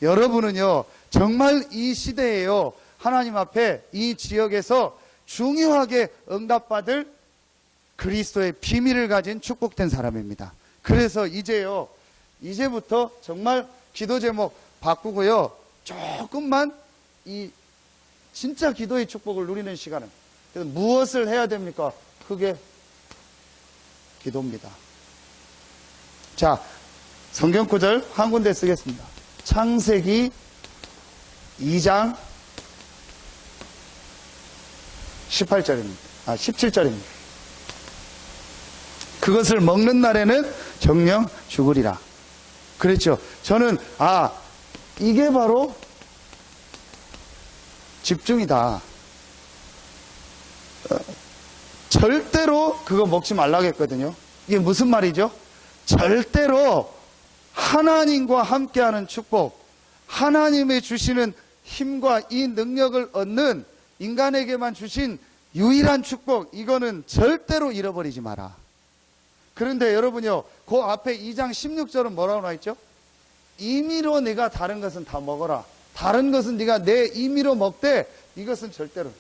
여러분은요 정말 이 시대에요 하나님 앞에 이 지역에서 중요하게 응답받을 그리스도의 비밀을 가진 축복된 사람입니다. 그래서 이제부터 정말 기도 제목 바꾸고요. 조금만 이 진짜 기도의 축복을 누리는 시간은 그래서 무엇을 해야 됩니까? 그게 기도입니다. 자, 성경 구절 한 군데 쓰겠습니다. 창세기 2장 17절입니다. 그것을 먹는 날에는 정령 죽으리라. 그랬죠. 저는 이게 바로 집중이다. 절대로 그거 먹지 말라고 했거든요. 이게 무슨 말이죠? 절대로 하나님과 함께하는 축복, 하나님의 주시는 힘과 이 능력을 얻는 인간에게만 주신 유일한 축복, 이거는 절대로 잃어버리지 마라. 그런데 여러분요, 그 앞에 2장 16절은 뭐라고 나와 있죠? 임의로 네가 다른 것은 다 먹어라. 다른 것은 네가 내 임의로 먹되 이것은 절대로.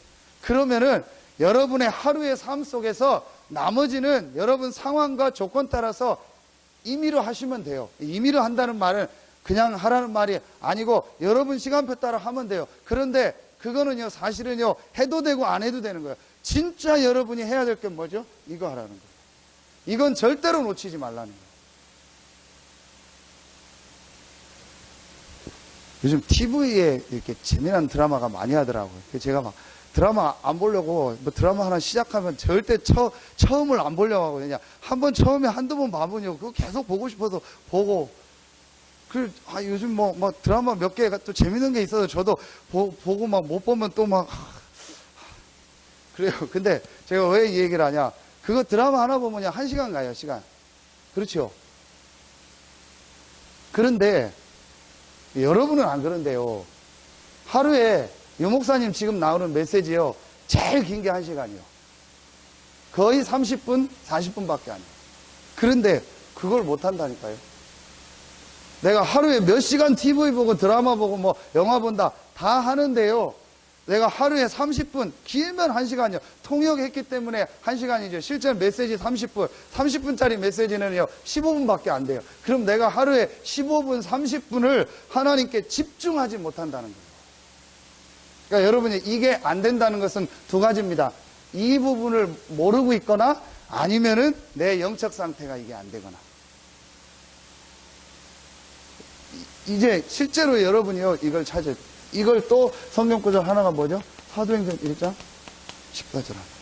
그러면은 여러분의 하루의 삶 속에서 나머지는 여러분 상황과 조건 따라서 임의로 하시면 돼요. 임의로 한다는 말은 그냥 하라는 말이 아니고 여러분 시간표 따라 하면 돼요. 그런데 그거는요 사실은요 해도 되고 안 해도 되는 거예요. 진짜 여러분이 해야 될 게 뭐죠? 이거 하라는 거예요. 이건 절대로 놓치지 말라는 거예요. 요즘 TV에 이렇게 재미난 드라마가 많이 하더라고요. 제가 막 드라마 안 보려고 드라마 하나 시작하면 절대 처음을 안 보려고 하거든요. 한번 처음에 한두 번 봐보니요 그거 계속 보고 싶어서 보고 요즘 뭐 드라마 몇 개가 또 재밌는 게 있어서 저도 보고 막 못 보면 또 막 그래요. 근데 제가 왜 이 얘기를 하냐, 그거 드라마 하나 보면 1시간 가요. 시간. 그렇죠. 그런데 여러분은 안 그런데요. 하루에 유 목사님 지금 나오는 메시지요 제일 긴 게 1시간이요. 거의 30분 40분밖에 안 해요. 그런데 그걸 못 한다니까요. 내가 하루에 몇 시간 TV 보고 드라마 보고 뭐 영화 본다 다 하는데요, 내가 하루에 30분, 길면 1시간이요. 통역했기 때문에 1시간이죠. 실제 메시지 30분짜리 메시지는요 15분밖에 안 돼요. 그럼 내가 하루에 15분 30분을 하나님께 집중하지 못한다는 거예요. 그러니까 여러분이 이게 안 된다는 것은 두 가지입니다. 이 부분을 모르고 있거나 아니면은 내 영적 상태가 이게 안 되거나. 이제 실제로 여러분이요, 이걸 찾아야 돼요. 이걸 또 성경 구절 하나가 뭐죠? 사도행전 1장 14절 하니까.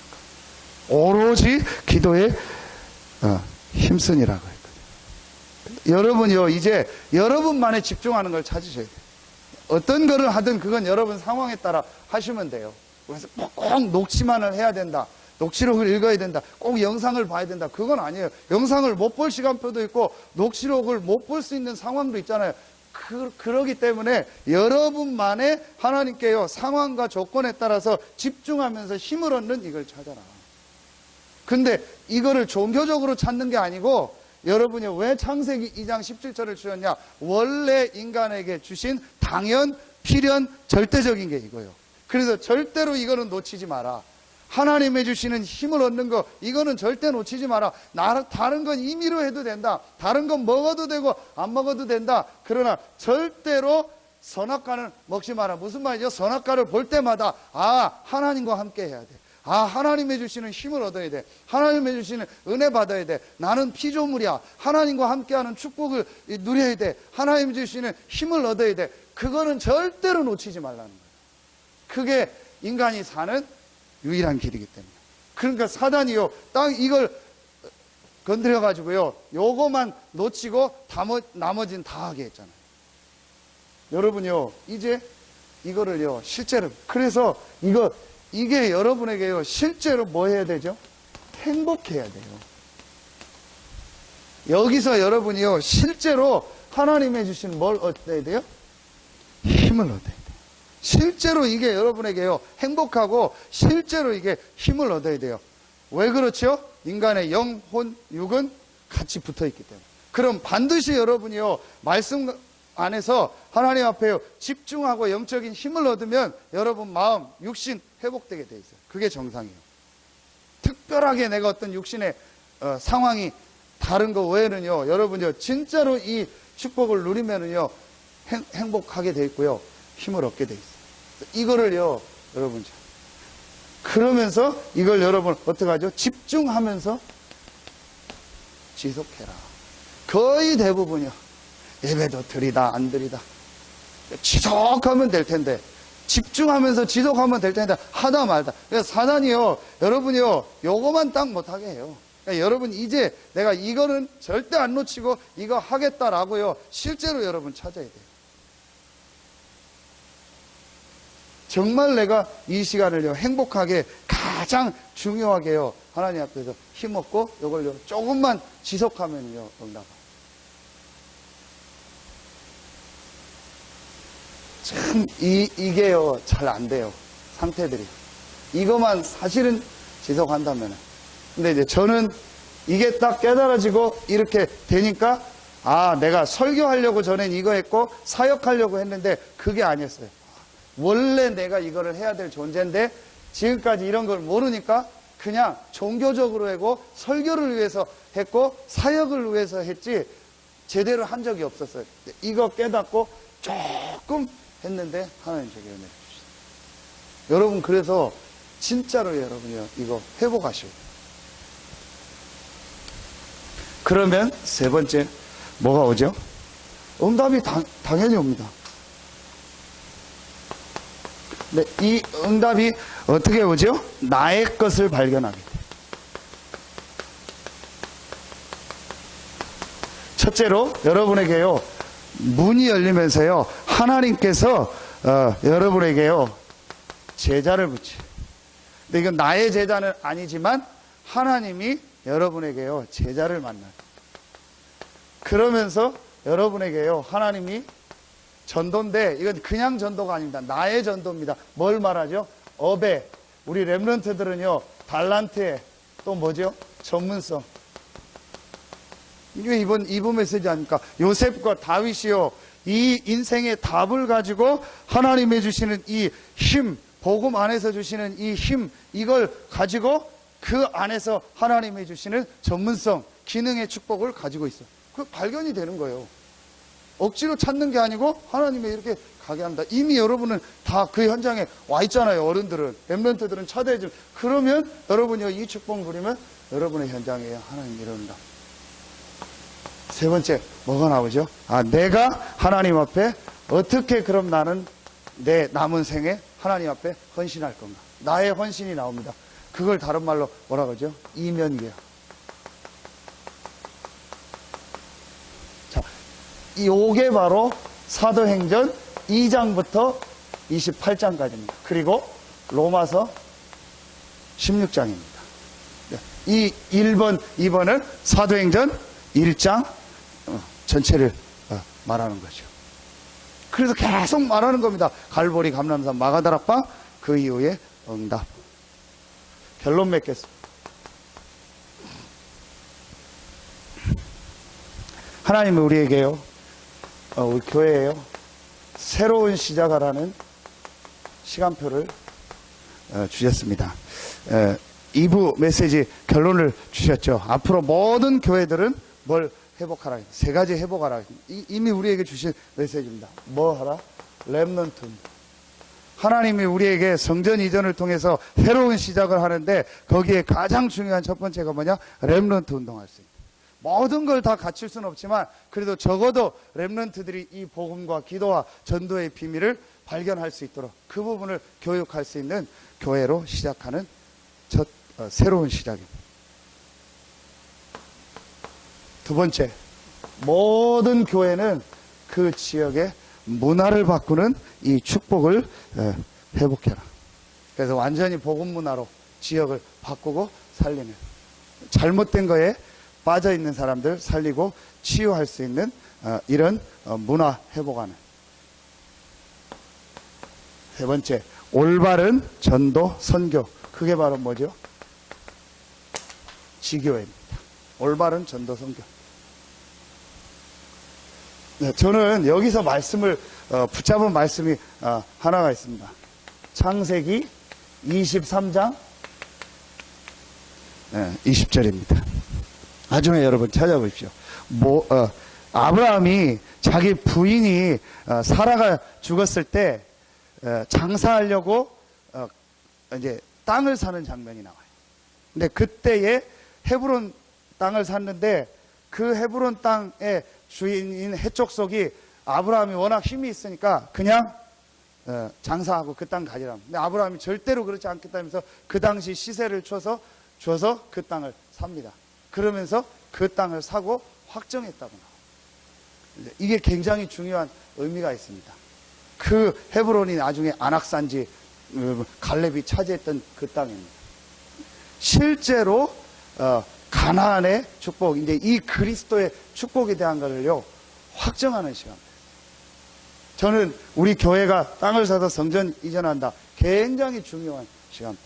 오로지 기도에 힘쓰니라고 했거든요. 여러분이요, 이제 여러분만에 집중하는 걸 찾으셔야 돼요. 어떤 거를 하든 그건 여러분 상황에 따라 하시면 돼요. 그래서 꼭 녹취만을 해야 된다. 녹취록을 읽어야 된다. 꼭 영상을 봐야 된다. 그건 아니에요. 영상을 못 볼 시간표도 있고 녹취록을 못 볼 수 있는 상황도 있잖아요. 그러기 때문에 여러분만의 하나님께요, 상황과 조건에 따라서 집중하면서 힘을 얻는 이걸 찾아라. 근데 이거를 종교적으로 찾는 게 아니고, 여러분이 왜 창세기 2장 17절을 주셨냐? 원래 인간에게 주신 당연, 필연, 절대적인 게 이거예요. 그래서 절대로 이거는 놓치지 마라. 하나님이 주시는 힘을 얻는 거, 이거는 절대 놓치지 마라. 다른 건 임의로 해도 된다. 다른 건 먹어도 되고 안 먹어도 된다. 그러나 절대로 선악과는 먹지 마라. 무슨 말이죠? 선악과를 볼 때마다 하나님과 함께 해야 돼. 하나님이 주시는 힘을 얻어야 돼. 하나님이 주시는 은혜 받아야 돼. 나는 피조물이야. 하나님과 함께하는 축복을 누려야 돼. 하나님이 주시는 힘을 얻어야 돼. 그거는 절대로 놓치지 말라는 거예요. 그게 인간이 사는 유일한 길이기 때문에. 그러니까 사단이요, 딱 이걸 건드려가지고요, 요거만 놓치고 나머지는 다 하게 했잖아요. 여러분요, 이제 이거를요, 실제로, 그래서 이게 여러분에게요, 실제로 뭐 해야 되죠? 행복해야 돼요. 여기서 여러분이요, 실제로 하나님이 주신 뭘 얻어야 돼요? 힘을 얻어야 돼요. 실제로 이게 여러분에게요, 행복하고 실제로 이게 힘을 얻어야 돼요. 왜 그렇죠? 인간의 영, 혼, 육은 같이 붙어 있기 때문에. 그럼 반드시 여러분이요, 말씀 안에서 하나님 앞에 집중하고 영적인 힘을 얻으면 여러분 마음, 육신 회복되게 돼 있어요. 그게 정상이에요. 특별하게 내가 어떤 육신의 상황이 다른 거 외에는요, 여러분요, 진짜로 이 축복을 누리면은요, 행복하게 돼 있고요, 힘을 얻게 돼 있어요. 이거를요, 여러분, 그러면서 이걸 여러분 어떻게 하죠? 집중하면서 지속해라. 거의 대부분이요, 예배도 드리다 안 드리다 지속하면 될 텐데, 집중하면서 지속하면 될 텐데 하다 말다. 그래서 사단이요, 여러분이요, 요거만 딱 못하게 해요. 그러니까 여러분 이제 내가 이거는 절대 안 놓치고 이거 하겠다라고요, 실제로 여러분 찾아야 돼요. 정말 내가 이 시간을요, 행복하게 가장 중요하게요, 하나님 앞에서 힘없고 이걸요, 조금만 지속하면요, 응답. 참 이게요, 잘 안 돼요. 상태들이. 이거만 사실은 지속한다면. 근데 이제 저는 이게 딱 깨달아지고 이렇게 되니까, 내가 설교하려고 전엔 이거 했고 사역하려고 했는데 그게 아니었어요. 원래 내가 이거를 해야 될 존재인데 지금까지 이런 걸 모르니까 그냥 종교적으로 하고 설교를 위해서 했고 사역을 위해서 했지 제대로 한 적이 없었어요. 이거 깨닫고 조금 했는데 하나님 제게 은혜를 주셨어요. 여러분, 그래서 진짜로 여러분이요, 이거 회복하셔야 돼요. 그러면 세 번째 뭐가 오죠? 응답이 당연히 옵니다. 네, 이 응답이 어떻게 오죠? 나의 것을 발견하게 돼요. 첫째로 여러분에게요, 문이 열리면서요, 하나님께서 여러분에게요, 제자를 붙여요. 근데 이건 나의 제자는 아니지만 하나님이 여러분에게요, 제자를 만나요. 그러면서 여러분에게요, 하나님이 전도인데 이건 그냥 전도가 아닙니다. 나의 전도입니다. 뭘 말하죠? 업에, 우리 렘넌트들은요, 달란트에, 또 뭐죠? 전문성. 이게 이번 메시지 아닙니까? 요셉과 다윗이요, 이 인생의 답을 가지고 하나님이 주시는 이 힘, 복음 안에서 주시는 이 힘, 이걸 가지고 그 안에서 하나님이 주시는 전문성, 기능의 축복을 가지고 있어요. 그 발견이 되는 거예요. 억지로 찾는 게 아니고 하나님이 이렇게 가게 합니다. 이미 여러분은 다 그 현장에 와 있잖아요. 어른들은, 렘넌트들은 차대해주면. 그러면 여러분이 이 축복 누리면 여러분의 현장에 하나님이 이룬다. 세 번째, 뭐가 나오죠? 내가 하나님 앞에 어떻게 그럼 나는 내 남은 생에 하나님 앞에 헌신할 건가? 나의 헌신이 나옵니다. 그걸 다른 말로 뭐라 그러죠? 이면계요. 자, 요게 바로 사도행전 2장부터 28장까지입니다. 그리고 로마서 16장입니다. 이 1번, 2번은 사도행전 1장 전체를 말하는 거죠. 그래서 계속 말하는 겁니다. 갈보리, 감람산, 마가다락방, 그 이후에 응답. 결론 맺겠습니다. 하나님은 우리에게요, 우리 교회에요, 새로운 시작하라는 시간표를 주셨습니다. 2부 메시지 결론을 주셨죠. 앞으로 모든 교회들은 뭘 회복하라. 세 가지 회복하라. 이미 우리에게 주신 메시지입니다. 뭐 하라? 렘넌트. 하나님이 우리에게 성전 이전을 통해서 새로운 시작을 하는데 거기에 가장 중요한 첫 번째가 뭐냐? 렘넌트 운동할 수 있다. 모든 걸 다 갖출 수는 없지만 그래도 적어도 렘넌트들이 이 복음과 기도와 전도의 비밀을 발견할 수 있도록 그 부분을 교육할 수 있는 교회로 시작하는 첫 새로운 시작입니다. 두 번째, 모든 교회는 그 지역의 문화를 바꾸는 이 축복을 회복해라. 그래서 완전히 복음 문화로 지역을 바꾸고 살리는, 잘못된 거에 빠져 있는 사람들 살리고 치유할 수 있는 이런 문화 회복하는. 세 번째, 올바른 전도 선교. 그게 바로 뭐죠? 지교회입니다. 올바른 전도 선교. 네, 저는 여기서 말씀을 붙잡은 말씀이 하나가 있습니다. 창세기 23장 20절입니다. 나중에 여러분 찾아보십시오. 아브라함이 자기 부인이 사라가 죽었을 때 장사하려고 이제 땅을 사는 장면이 나와요. 근데 그때에 헤브론 땅을 샀는데 그 헤브론 땅의 주인인 해족속이 아브라함이 워낙 힘이 있으니까 그냥 장사하고 그 땅 가지라고. 근데 아브라함이 절대로 그렇지 않겠다면서 그 당시 시세를 줘서 그 땅을 삽니다. 그러면서 그 땅을 사고 확정했다고 나와요. 이게 굉장히 중요한 의미가 있습니다. 그 헤브론이 나중에 안악산지 갈렙이 차지했던 그 땅입니다. 실제로 가나안의 축복, 이제 이 그리스도의 축복에 대한 것을요 확정하는 시간입니다. 저는 우리 교회가 땅을 사서 성전 이전한다, 굉장히 중요한 시간입니다.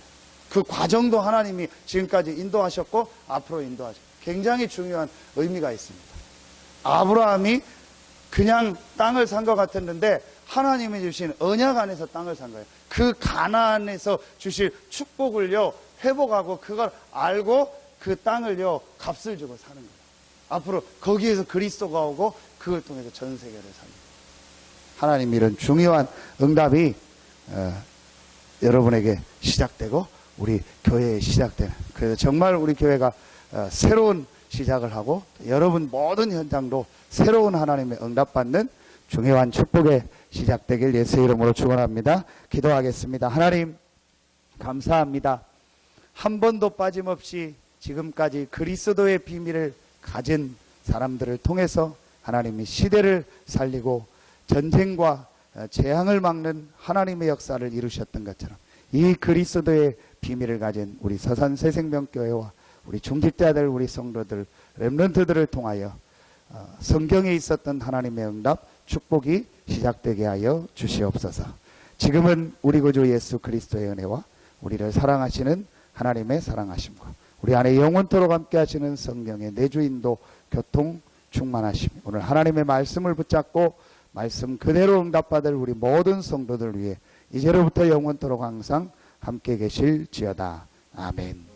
그 과정도 하나님이 지금까지 인도하셨고 앞으로 인도하셨고 굉장히 중요한 의미가 있습니다. 아브라함이 그냥 땅을 산 것 같았는데 하나님이 주신 언약 안에서 땅을 산 거예요. 그 가나안에서 주실 축복을요 회복하고 그걸 알고 그 땅을요 값을 주고 사는 거예요. 앞으로 거기에서 그리스도가 오고 그걸 통해서 전 세계를 삽니다. 하나님 이런 중요한 응답이 여러분에게 시작되고 우리 교회에 시작되는, 그래서 정말 우리 교회가 새로운 시작을 하고 여러분 모든 현장도 새로운 하나님의 응답받는 중요한 축복의 시작되길 예수의 이름으로 축원합니다. 기도하겠습니다. 하나님 감사합니다. 한 번도 빠짐없이 지금까지 그리스도의 비밀을 가진 사람들을 통해서 하나님이 시대를 살리고 전쟁과 재앙을 막는 하나님의 역사를 이루셨던 것처럼 이 그리스도의 비밀을 가진 우리 서산 새생명교회와 우리 중직자들, 우리 성도들, 렘넌트들을 통하여 성경에 있었던 하나님의 응답, 축복이 시작되게 하여 주시옵소서. 지금은 우리 구주 예수 그리스도의 은혜와 우리를 사랑하시는 하나님의 사랑하심과 우리 안에 영원토록 함께 하시는 성령의 내주인도 교통 충만하심, 오늘 하나님의 말씀을 붙잡고 말씀 그대로 응답받을 우리 모든 성도들 위해 이제로부터 영원토록 항상 함께 계실지어다. 아멘.